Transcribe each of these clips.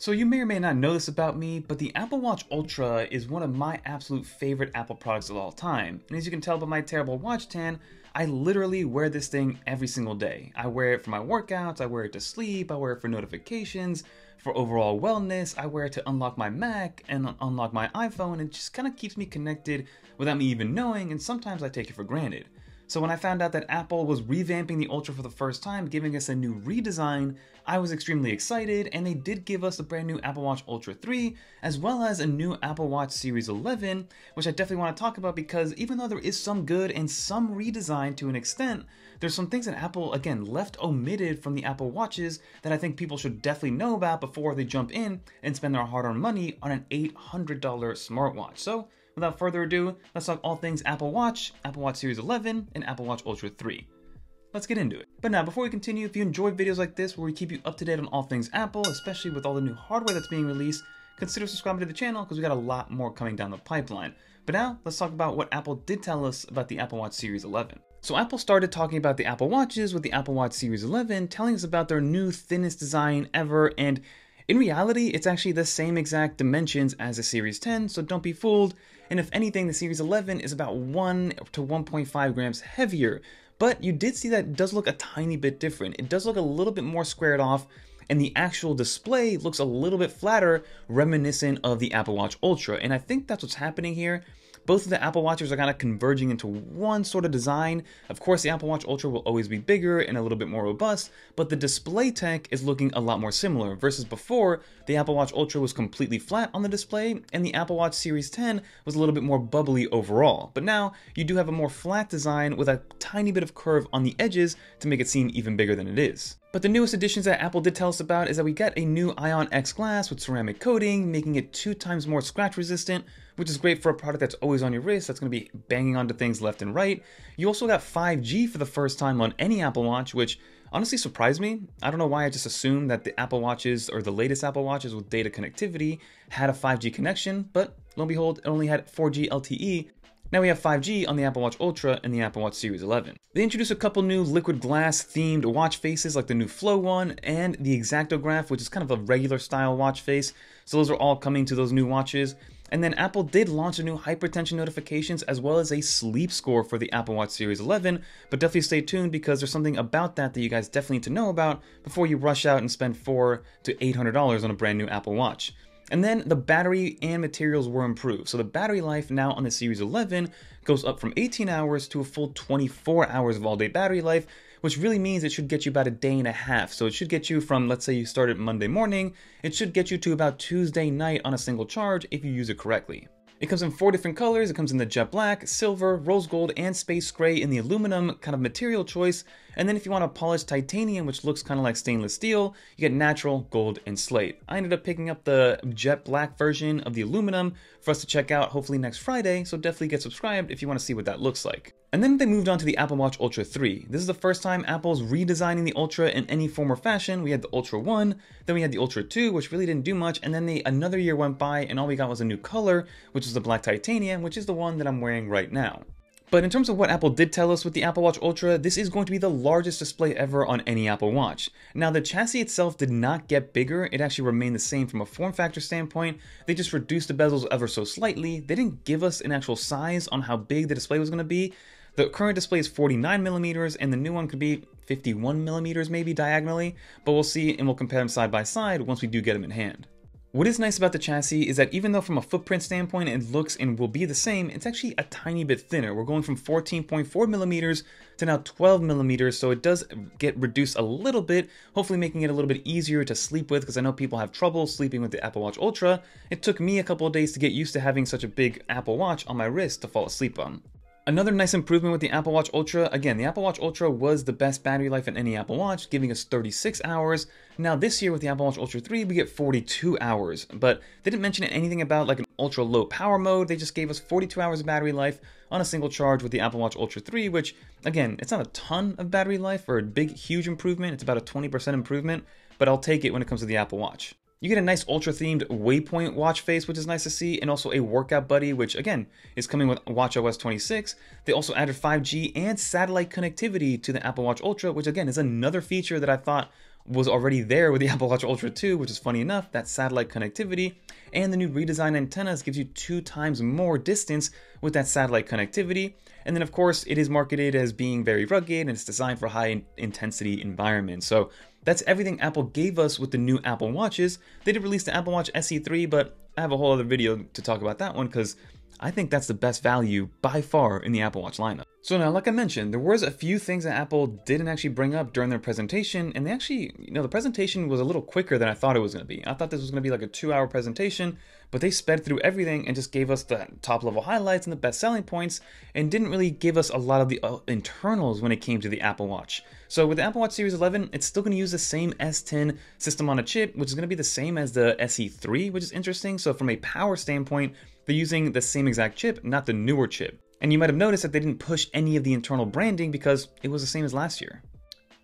So you may or may not know this about me, but the Apple Watch Ultra is one of my absolute favorite Apple products of all time. And as you can tell by my terrible watch tan, I literally wear this thing every single day. I wear it for my workouts, I wear it to sleep, I wear it for notifications, for overall wellness, I wear it to unlock my Mac and unlock my iPhone. It just kind of keeps me connected without me even knowing, and sometimes I take it for granted. So when I found out that Apple was revamping the Ultra for the first time, giving us a new redesign, I was extremely excited, and they did give us a brand new Apple Watch Ultra 3, as well as a new Apple Watch Series 11, which I definitely want to talk about because even though there is some good and some redesign to an extent, there's some things that Apple, again, left omitted from the Apple Watches that I think people should definitely know about before they jump in and spend their hard-earned money on an $800 smartwatch. So, without further ado, let's talk all things Apple Watch Series 11, and Apple Watch Ultra 3. Let's get into it. But now, before we continue, if you enjoy videos like this where we keep you up to date on all things Apple, especially with all the new hardware that's being released, consider subscribing to the channel because we got a lot more coming down the pipeline. But now, let's talk about what Apple did tell us about the Apple Watch Series 11. So Apple started talking about the Apple Watches with the Apple Watch Series 11, telling us about their new thinnest design ever, and in reality, it's actually the same exact dimensions as the Series 10, so don't be fooled. And if anything, the Series 11 is about 1 to 1.5 grams heavier. But you did see that it does look a tiny bit different. It does look a little bit more squared off, and the actual display looks a little bit flatter, reminiscent of the Apple Watch Ultra. And I think that's what's happening here. Both of the Apple Watches are kind of converging into one sort of design. Of course, the Apple Watch Ultra will always be bigger and a little bit more robust, but the display tech is looking a lot more similar, versus before, the Apple Watch Ultra was completely flat on the display, and the Apple Watch Series 10 was a little bit more bubbly overall. But now, you do have a more flat design with a tiny bit of curve on the edges to make it seem even bigger than it is. But the newest additions that Apple did tell us about is that we got a new Ion X glass with ceramic coating, making it 2 times more scratch resistant, which is great for a product that's always on your wrist, that's going to be banging onto things left and right. You also got 5G for the first time on any Apple Watch, which honestly surprised me. I don't know why I just assumed that the Apple Watches, or the latest Apple Watches with data connectivity, had a 5G connection, but lo and behold, it only had 4G LTE. Now we have 5G on the Apple Watch Ultra and the Apple Watch Series 11. They introduced a couple new liquid glass themed watch faces like the new Flow one and the Exactograph, which is kind of a regular style watch face. So those are all coming to those new watches. And then Apple did launch a new hypertension notifications as well as a sleep score for the Apple Watch Series 11, but definitely stay tuned because there's something about that you guys definitely need to know about before you rush out and spend $400 to $800 on a brand new Apple Watch. And then the battery and materials were improved. So the battery life now on the Series 11 goes up from 18 hours to a full 24 hours of all-day battery life, which really means it should get you about a day and a half. So it should get you from, let's say you started Monday morning, it should get you to about Tuesday night on a single charge if you use it correctly. It comes in 4 different colors. It comes in the jet black, silver, rose gold, and space gray in the aluminum kind of material choice. And then if you want a polished titanium, which looks kind of like stainless steel, you get natural, gold, and slate. I ended up picking up the jet black version of the aluminum for us to check out hopefully next Friday, so definitely get subscribed if you want to see what that looks like. And then they moved on to the Apple Watch Ultra 3. This is the first time Apple's redesigning the Ultra in any form or fashion. We had the Ultra 1, then we had the Ultra 2, which really didn't do much, and then another year went by and all we got was a new color, which is the black titanium, which is the one that I'm wearing right now. But in terms of what Apple did tell us with the Apple Watch Ultra, this is going to be the largest display ever on any Apple Watch. Now, the chassis itself did not get bigger. It actually remained the same from a form factor standpoint. They just reduced the bezels ever so slightly. They didn't give us an actual size on how big the display was going to be. The current display is 49 millimeters, and the new one could be 51 millimeters maybe diagonally, but we'll see and we'll compare them side by side once we do get them in hand. What is nice about the chassis is that even though from a footprint standpoint it looks and will be the same, it's actually a tiny bit thinner. We're going from 14.4 millimeters to now 12 millimeters, so it does get reduced a little bit, hopefully making it a little bit easier to sleep with, because I know people have trouble sleeping with the Apple Watch Ultra. It took me a couple of days to get used to having such a big Apple Watch on my wrist to fall asleep on. Another nice improvement with the Apple Watch Ultra, again, the Apple Watch Ultra was the best battery life in any Apple Watch, giving us 36 hours. Now this year with the Apple Watch Ultra 3, we get 42 hours, but they didn't mention anything about like an ultra low power mode. They just gave us 42 hours of battery life on a single charge with the Apple Watch Ultra 3, which again, it's not a ton of battery life or a big, huge improvement. It's about a 20% improvement, but I'll take it when it comes to the Apple Watch. You get a nice ultra-themed waypoint watch face, which is nice to see, and also a workout buddy, which again, is coming with watchOS 26. They also added 5G and satellite connectivity to the Apple Watch Ultra, which again, is another feature that I thought was already there with the Apple Watch Ultra 2, which is funny enough, that satellite connectivity, and the new redesigned antennas gives you 2 times more distance with that satellite connectivity. And then of course, it is marketed as being very rugged and it's designed for high intensity environments. So that's everything Apple gave us with the new Apple Watches. They did release the Apple Watch SE 3, but I have a whole other video to talk about that one because I think that's the best value by far in the Apple Watch lineup. So now, like I mentioned, there was a few things that Apple didn't actually bring up during their presentation, and they actually, the presentation was a little quicker than I thought it was going to be. I thought this was going to be like a 2-hour presentation, but they sped through everything and just gave us the top level highlights and the best selling points, and didn't really give us a lot of the internals when it came to the Apple Watch. So with the Apple Watch Series 11, it's still going to use the same S10 system on a chip, which is going to be the same as the SE 3, which is interesting. So from a power standpoint, they're using the same exact chip, not the newer chip. And you might have noticed that they didn't push any of the internal branding because it was the same as last year.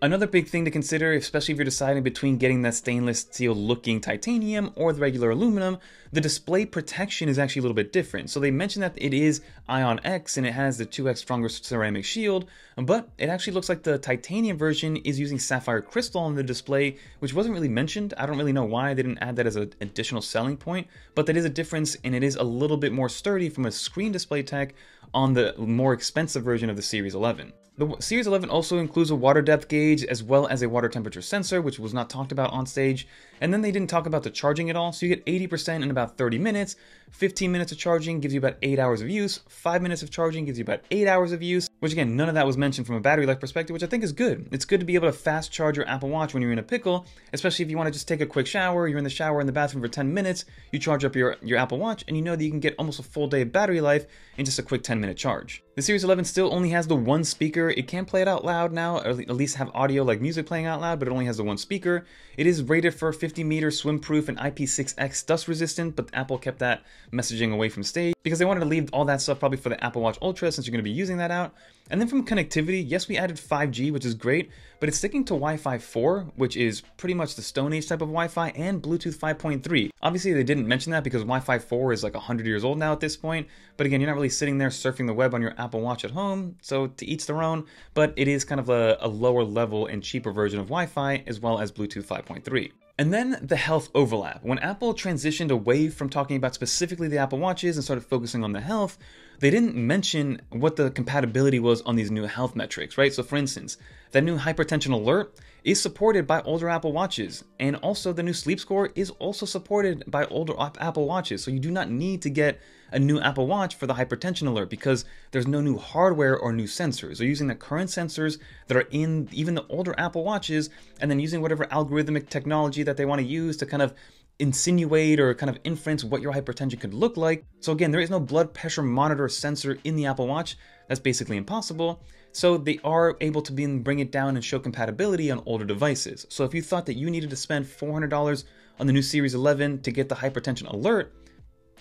Another big thing to consider, especially if you're deciding between getting that stainless steel looking titanium or the regular aluminum, the display protection is actually a little bit different. So they mentioned that it is Ion X and it has the 2x stronger ceramic shield, but it actually looks like the titanium version is using sapphire crystal on the display, which wasn't really mentioned. I don't really know why they didn't add that as an additional selling point, but that is a difference, and it is a little bit more sturdy from a screen display tech on the more expensive version of the Series 11. The Series 11 also includes a water depth gauge as well as a water temperature sensor, which was not talked about on stage. And then they didn't talk about the charging at all, so you get 80% in about 30 minutes, 15 minutes of charging gives you about 8 hours of use, 5 minutes of charging gives you about 8 hours of use, which again, none of that was mentioned from a battery life perspective, which I think is good. It's good to be able to fast charge your Apple Watch when you're in a pickle, especially if you want to just take a quick shower, you're in the shower in the bathroom for 10 minutes, you charge up your Apple Watch, and you know that you can get almost a full day of battery life in just a quick 10-minute charge. The Series 11 still only has the one speaker. It can play it out loud now, or at least have audio like music playing out loud, but it only has the one speaker. It is rated for 50-meter swim-proof and IP6X dust resistant, but Apple kept that messaging away from stage because they wanted to leave all that stuff probably for the Apple Watch Ultra since you're going to be using that out. And then from connectivity, yes, we added 5G, which is great, but it's sticking to Wi-Fi 4, which is pretty much the Stone Age type of Wi-Fi, and Bluetooth 5.3. Obviously, they didn't mention that because Wi-Fi 4 is like 100 years old now at this point, but again, you're not really sitting there surfing the web on your Apple Watch at home, so to each their own, but it is kind of a lower level and cheaper version of Wi-Fi, as well as Bluetooth 5.3. And then the health overlap. When Apple transitioned away from talking about specifically the Apple Watches and started focusing on the health, they didn't mention what the compatibility was on these new health metrics, right? So for instance, that new hypertension alert is supported by older Apple Watches, and also the new sleep score is also supported by older Apple Watches. So you do not need to get a new Apple Watch for the hypertension alert because there's no new hardware or new sensors. They're using the current sensors that are in even the older Apple Watches, and then using whatever algorithmic technology that they want to use to kind of insinuate or kind of inference what your hypertension could look like. So again, there is no blood pressure monitor sensor in the Apple Watch. That's basically impossible. So they are able to bring it down and show compatibility on older devices. So if you thought that you needed to spend $400 on the new Series 11 to get the hypertension alert,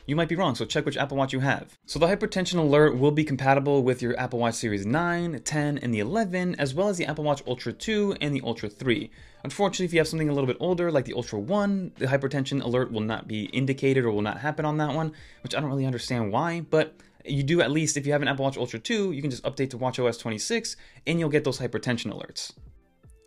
you might be wrong, so check which Apple Watch you have. So the hypertension alert will be compatible with your Apple Watch Series 9, 10, and the 11, as well as the Apple Watch Ultra 2 and the Ultra 3. Unfortunately, if you have something a little bit older, like the Ultra 1, the hypertension alert will not be indicated or will not happen on that one, which I don't really understand why, but you do at least, if you have an Apple Watch Ultra 2, you can just update to watchOS 26, and you'll get those hypertension alerts.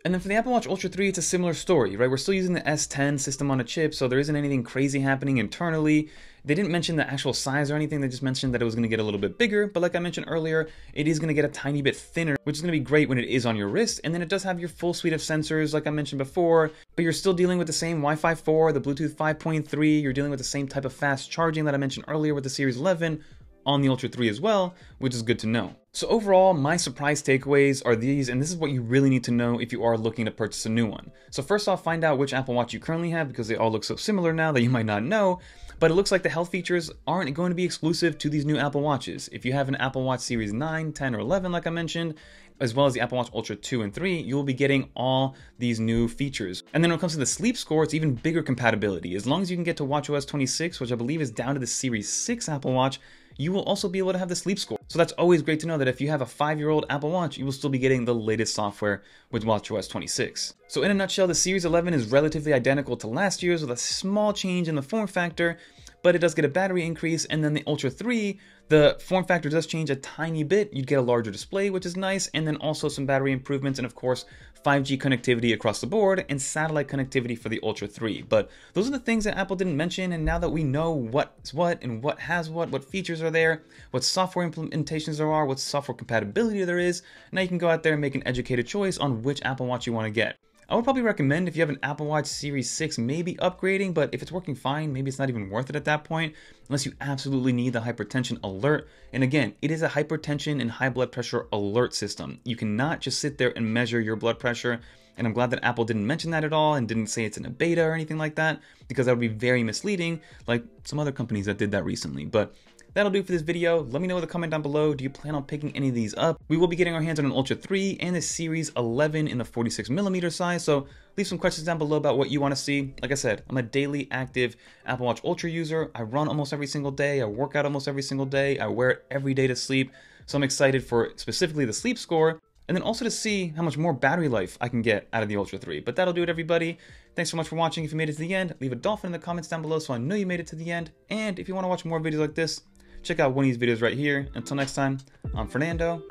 And then for the Apple Watch Ultra 3, it's a similar story, right? We're still using the S10 system on a chip, so there isn't anything crazy happening internally. They didn't mention the actual size or anything, they just mentioned that it was going to get a little bit bigger, but like I mentioned earlier, it is going to get a tiny bit thinner, which is going to be great when it is on your wrist, and then it does have your full suite of sensors, like I mentioned before, but you're still dealing with the same Wi-Fi 4, the Bluetooth 5.3, you're dealing with the same type of fast charging that I mentioned earlier with the Series 11, on the Ultra 3 as well, which is good to know. So overall, my surprise takeaways are these, and this is what you really need to know if you are looking to purchase a new one. So first off, find out which Apple Watch you currently have, because they all look so similar now that you might not know, but it looks like the health features aren't going to be exclusive to these new Apple Watches. If you have an Apple Watch Series 9, 10, or 11, like I mentioned, as well as the Apple Watch Ultra 2 and 3, you'll be getting all these new features. And then when it comes to the sleep score, it's even bigger compatibility. As long as you can get to watchOS 26, which I believe is down to the Series 6 Apple Watch, you will also be able to have the sleep score. So that's always great to know that if you have a 5-year-old Apple Watch, you will still be getting the latest software with watchOS 26. So in a nutshell, the Series 11 is relatively identical to last year's with a small change in the form factor, but it does get a battery increase, and then the Ultra 3, the form factor does change a tiny bit. You'd get a larger display, which is nice, and then also some battery improvements, and of course, 5G connectivity across the board, and satellite connectivity for the Ultra 3. But those are the things that Apple didn't mention, and now that we know what's what and what has what features are there, what software implementations there are, what software compatibility there is, now you can go out there and make an educated choice on which Apple Watch you want to get. I would probably recommend, if you have an Apple Watch Series 6, maybe upgrading, but if it's working fine, maybe it's not even worth it at that point, unless you absolutely need the hypertension alert. And again, it is a hypertension and high blood pressure alert system. You cannot just sit there and measure your blood pressure, and I'm glad that Apple didn't mention that at all and didn't say it's in a beta or anything like that, because that would be very misleading, like some other companies that did that recently. But that'll do for this video. Let me know in the comment down below, do you plan on picking any of these up? We will be getting our hands on an Ultra 3 and the Series 11 in the 46mm size, so leave some questions down below about what you want to see. Like I said, I'm a daily active Apple Watch Ultra user. I run almost every single day, I work out almost every single day, I wear it every day to sleep, so I'm excited for specifically the sleep score, and then also to see how much more battery life I can get out of the Ultra 3. But that'll do it, everybody. Thanks so much for watching. If you made it to the end, leave a dolphin in the comments down below so I know you made it to the end, and if you want to watch more videos like this, check out one of these videos right here. Until next time, I'm Fernando.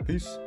Peace.